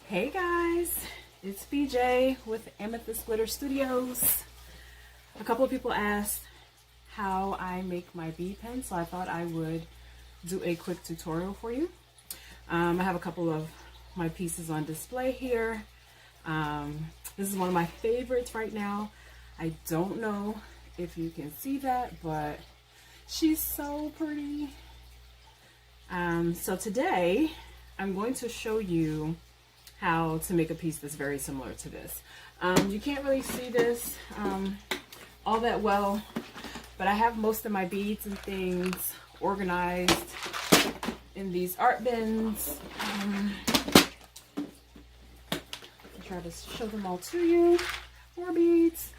Hey guys, it's BJ with Amethyst Glitter Studios. A couple of people asked how I make my bead pens, so I thought I would do a quick tutorial for you. I have a couple of my pieces on display here. This is one of my favorites right now. I don't know if you can see that, but she's so pretty. So today I'm going to show you how to make a piece that's very similar to this. You can't really see this all that well, but I have most of my beads and things organized in these art bins. I'll try to show them all to you. More beads.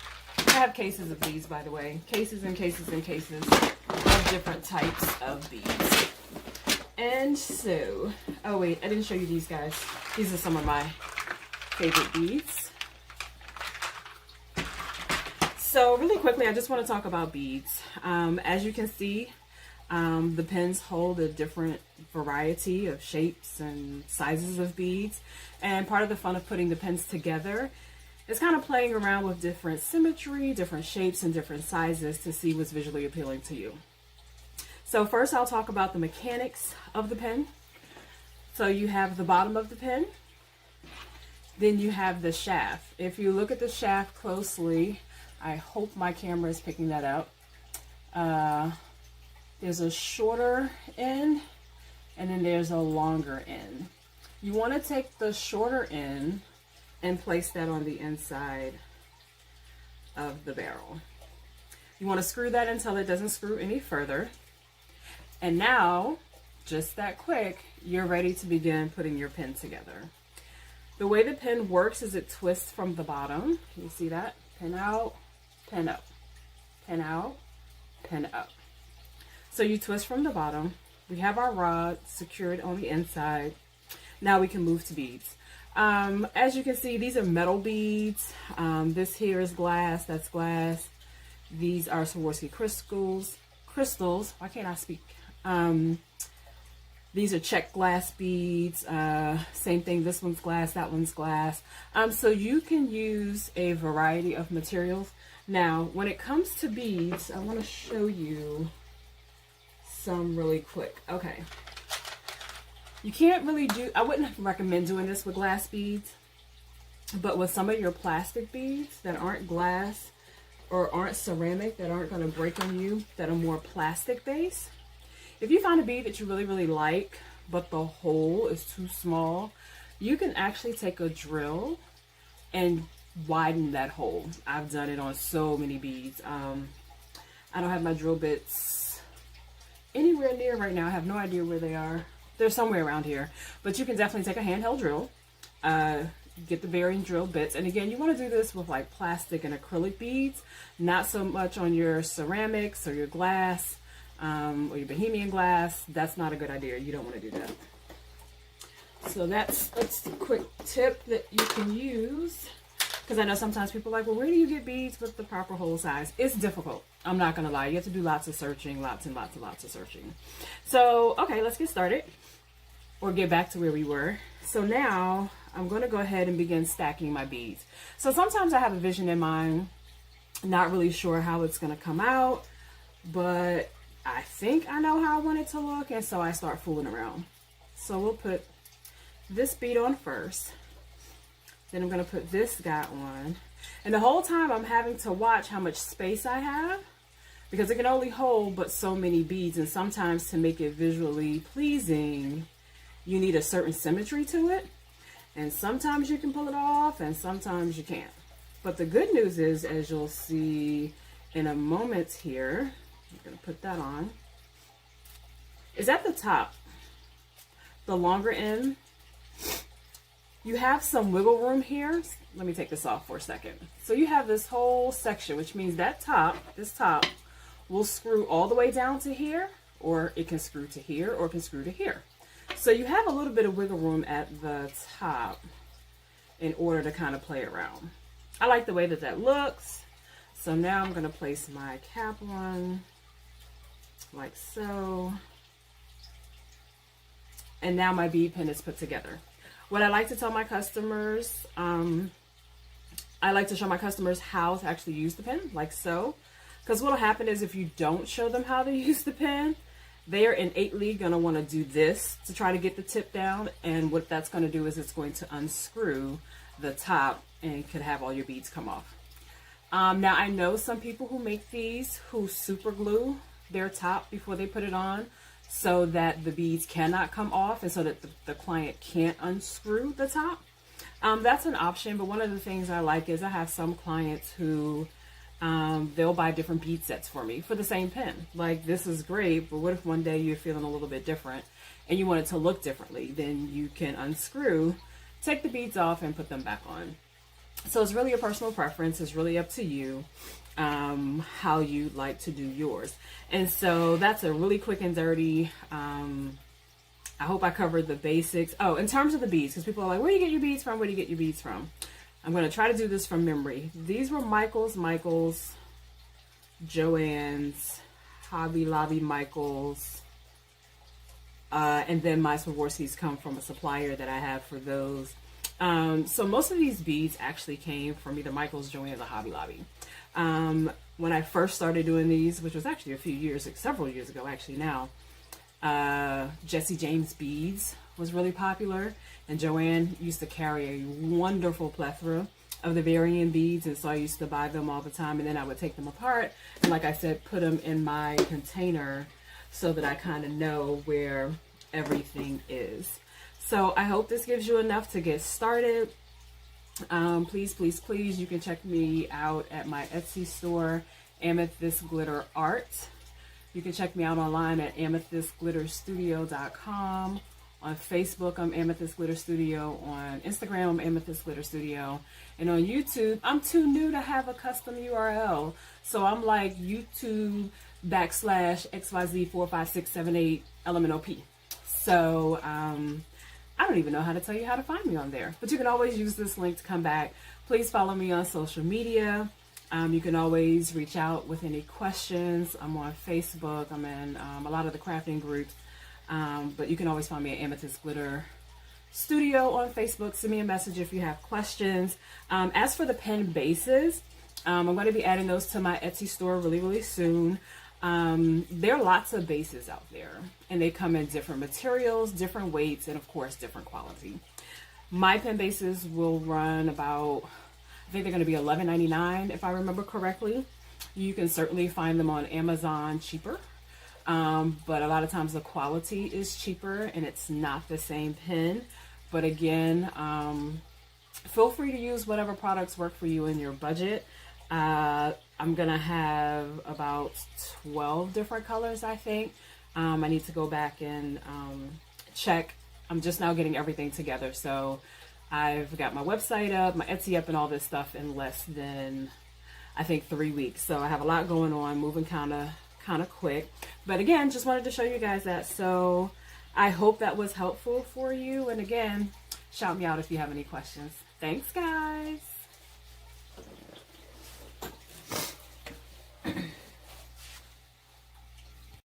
I have cases of these, by the way. Cases and cases and cases of different types of beads. And so, oh wait, I didn't show you these guys. These are some of my favorite beads. So really quickly, I just want to talk about beads. As you can see, the pens hold a different variety of shapes and sizes of beads. And part of the fun of putting the pens together is kind of playing around with different symmetry, different shapes, and different sizes to see what's visually appealing to you. So first I'll talk about the mechanics of the pen. So you have the bottom of the pen, then you have the shaft. If you look at the shaft closely, I hope my camera is picking that up. There's a shorter end and then there's a longer end. You want to take the shorter end and place that on the inside of the barrel. You want to screw that until it doesn't screw any further. And now, just that quick, you're ready to begin putting your pen together. The way the pen works is it twists from the bottom. Can you see that? Pin out, pin up, pin out, pin up. So you twist from the bottom. We have our rod secured on the inside. Now we can move to beads. As you can see, these are metal beads. This here is glass, that's glass. These are Swarovski crystals. Why can't I speak? These are check glass beads. Same thing, this one's glass, that one's glass. So you can use a variety of materials. Now, when it comes to beads, I want to show you some really quick. Okay. You can't really do, I wouldn't recommend doing this with glass beads, but with some of your plastic beads that aren't glass or aren't ceramic, that aren't going to break on you, that are more plastic based. If you find a bead that you really like, but the hole is too small, you can actually take a drill and widen that hole. I've done it on so many beads. I don't have my drill bits anywhere near right now. I have no idea where they are. They're somewhere around here, but you can definitely take a handheld drill, get the bearing drill bits. And again, you want to do this with like plastic and acrylic beads, not so much on your ceramics or your glass. Or your Bohemian glass. That's not a good idea. You don't want to do that. So that's the quick tip that you can use, because I know sometimes people are like, well, where do you get beads with the proper hole size? It's difficult. I'm not gonna lie. You have to do lots of searching, lots and lots of searching. So okay, let's get started, or get back to where we were. So now I'm going to go ahead and begin stacking my beads. So sometimes I have a vision in mind, not really sure how it's going to come out, but I think I know how I want it to look, and so I start fooling around. So we'll put this bead on first. Then I'm going to put this guy on. And the whole time I'm having to watch how much space I have, because it can only hold but so many beads, and sometimes to make it visually pleasing, you need a certain symmetry to it. And sometimes you can pull it off, and sometimes you can't. But the good news is, as you'll see in a moment here, I'm going to put that on, is at the top, the longer end. You have some wiggle room here. Let me take this off for a second. So you have this whole section, which means that this top will screw all the way down to here, or it can screw to here, or it can screw to here. So you have a little bit of wiggle room at the top in order to kind of play around. I like the way that that looks. So now I'm going to place my cap on like so. And now my bead pen is put together. What I like to tell my customers, I like to show my customers how to actually use the pen, like so. Because what will happen is if you don't show them how to use the pen, they are innately going to want to do this to try to get the tip down. And what that's going to do is it's going to unscrew the top and could have all your beads come off. Now, I know some people who make these who super glue their top before they put it on so that the beads cannot come off and so that the client can't unscrew the top. That's an option, but one of the things I like is I have some clients who they'll buy different bead sets for me for the same pen. Like, this is great, but what if one day you're feeling a little bit different and you want it to look differently? Then you can unscrew, take the beads off, and put them back on. So it's really a personal preference. It's really up to you how you like to do yours. And so that's a really quick and dirty. I hope I covered the basics. Oh, in terms of the beads, because people are like, where do you get your beads from? Where do you get your beads from? I'm going to try to do this from memory. These were Michael's, Joann's, Hobby Lobby Michael's, and then my Swarovskis come from a supplier that I have for those. So most of these beads actually came from either Michael's, Joann's, or Hobby Lobby. When I first started doing these, which was actually several years ago actually now, Jesse James beads was really popular, and Joann used to carry a wonderful plethora of the varying beads, and so I used to buy them all the time, and then I would take them apart and, like I said, put them in my container so that I kind of know where everything is. So I hope this gives you enough to get started. Please, please, please, you can check me out at my Etsy store, Amethyst Glitter Art. You can check me out online at amethystglitterstudio.com. On Facebook, I'm Amethyst Glitter Studio. On Instagram, I'm Amethyst Glitter Studio. And on YouTube, I'm too new to have a custom URL. So I'm like YouTube.com/XYZ45678 LMNOP. So I don't even know how to tell you how to find me on there. But you can always use this link to come back. Please follow me on social media. You can always reach out with any questions. I'm on Facebook. I'm in a lot of the crafting groups. But you can always find me at Amethyst Glitter Studio on Facebook. Send me a message if you have questions. As for the pen bases, I'm going to be adding those to my Etsy store really, really soon. There are lots of bases out there, and they come in different materials, different weights, and of course, different quality. My pen bases will run about, I think they're going to be $11.99 if I remember correctly. You can certainly find them on Amazon cheaper. But a lot of times the quality is cheaper and it's not the same pen. But again, feel free to use whatever products work for you in your budget. I'm going to have about 12 different colors, I think. I need to go back and check. I'm just now getting everything together. So I've got my website up, my Etsy up, and all this stuff in less than, I think, 3 weeks. So I have a lot going on, moving kind of quick. But again, just wanted to show you guys that. So I hope that was helpful for you. And again, shout me out if you have any questions. Thanks, guys.